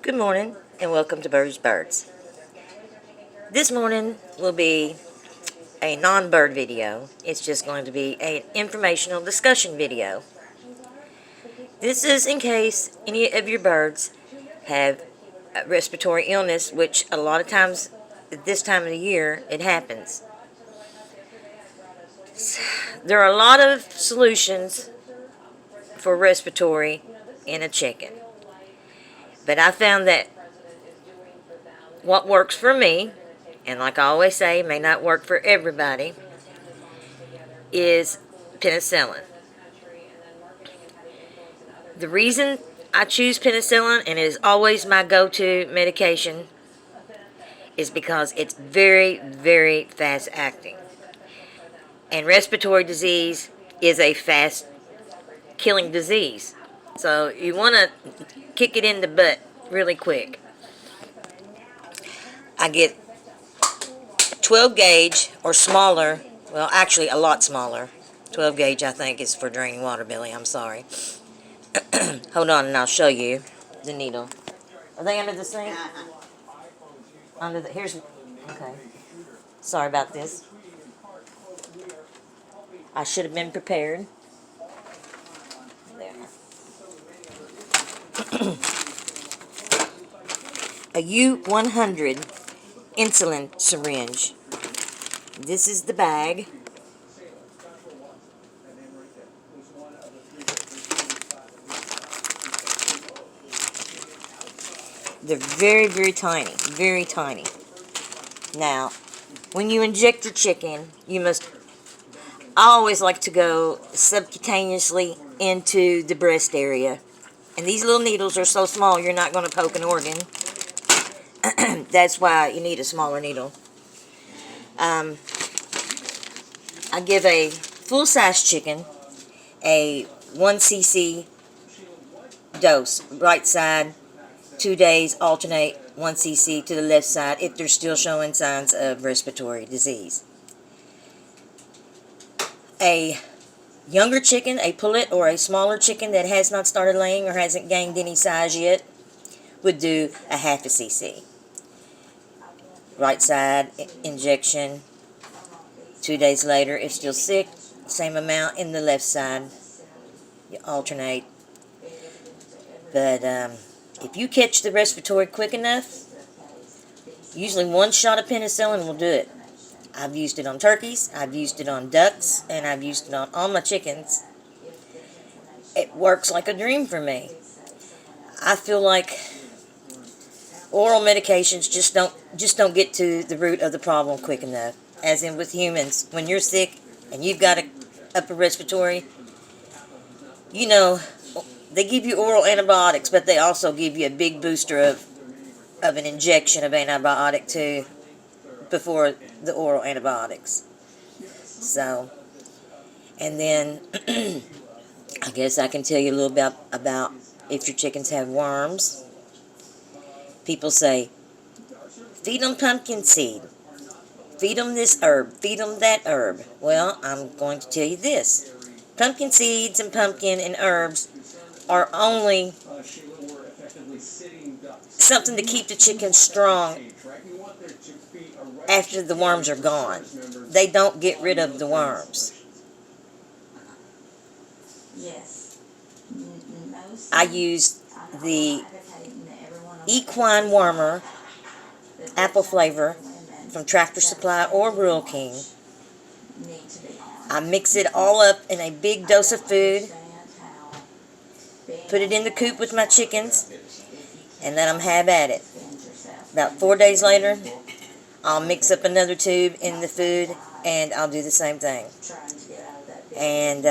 Good morning and welcome to Berties Birds. This morning will be a non-bird video. It's just going to be an informational discussion video. This is in case any of your birds have a respiratory illness, which a lot of times at this time of the year it happens. There are a lot of solutions for respiratory in a chicken. But I found that what works for me, and like I always say, may not work for everybody, is penicillin. The reason I choose penicillin, and it is always my go-to medication, is because it's very, very fast acting. And respiratory disease is a fast killing disease. So you want to kick it in the butt really quick. I get 12 gauge or smaller, well actually a lot smaller. 12 gauge I think is for draining water, Billy, I'm sorry. Hold on and I'll show you the needle. Are they under the sink? Under the, here's, okay. Sorry about this. I should have been prepared. There. A U100 insulin syringe. This is the bag. They're very, very tiny. Very tiny. Now, when you inject your chicken, you must... I always like to go subcutaneously into the breast area. And these little needles are so small, you're not going to poke an organ. That's why you need a smaller needle. I give a full-size chicken a 1 cc dose. Right side, 2 days, alternate 1 cc to the left side if they're still showing signs of respiratory disease. A younger chicken, a pullet, or a smaller chicken that has not started laying or hasn't gained any size yet would do a half a cc. Right side injection. 2 days later, if still sick, same amount in the left side. You alternate. But if you catch the respiratory quick enough, usually 1 shot of penicillin will do it. I've used it on turkeys, I've used it on ducks, and I've used it on all my chickens. It works like a dream for me. I feel like oral medications just don't get to the root of the problem quick enough. As in with humans, when you're sick and you've got a upper respiratory, you know, they give you oral antibiotics, but they also give you a big booster of an injection of antibiotic too before the oral antibiotics. So, and then I guess I can tell you a little bit about if your chickens have worms. People say, feed them pumpkin seed, feed them this herb, feed them that herb. Well, I'm going to tell you this. Pumpkin seeds and pumpkin and herbs are only something to keep the chickens strong after the worms are gone. They don't get rid of the worms. I use the equine warmer, apple flavor, from Tractor Supply or Rural King. I mix it all up in a big dose of food, put it in the coop with my chickens, and let them have at it. About 4 days later, I'll mix up another tube in the food, and I'll do the same thing. And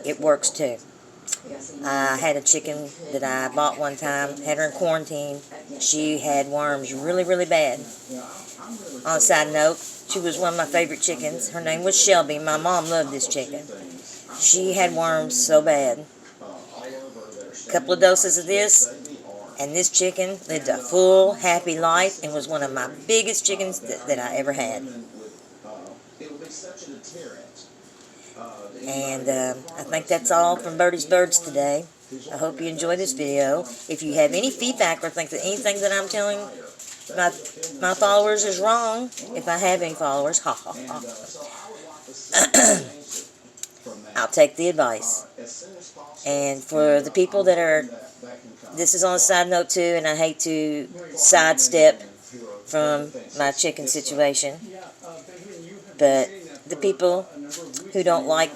it works too. I had a chicken that I bought one time, had her in quarantine. She had worms really, really bad. On a side note, she was one of my favorite chickens. Her name was Shelby. My mom loved this chicken. She had worms so bad. A couple of doses of this, and this chicken lived a full, happy life and was one of my biggest chickens that I ever had. And I think that's all from Berties Birds today. I hope you enjoy this video. If you have any feedback or think that anything that I'm telling my followers is wrong, if I have any followers, ha ha ha, I'll take the advice. And for the people that are, this is on a side note too, and I hate to sidestep from my chicken situation, but the people who don't like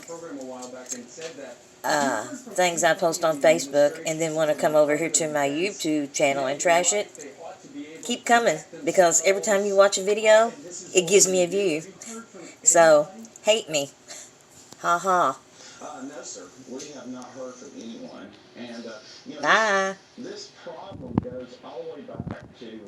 things I post on Facebook and then want to come over here to my YouTube channel and trash it, keep coming, because every time you watch a video, it gives me a view. So, hate me. Ha ha. No, sir. We have not heard from anyone. And, Bye. this problem goes all the way back to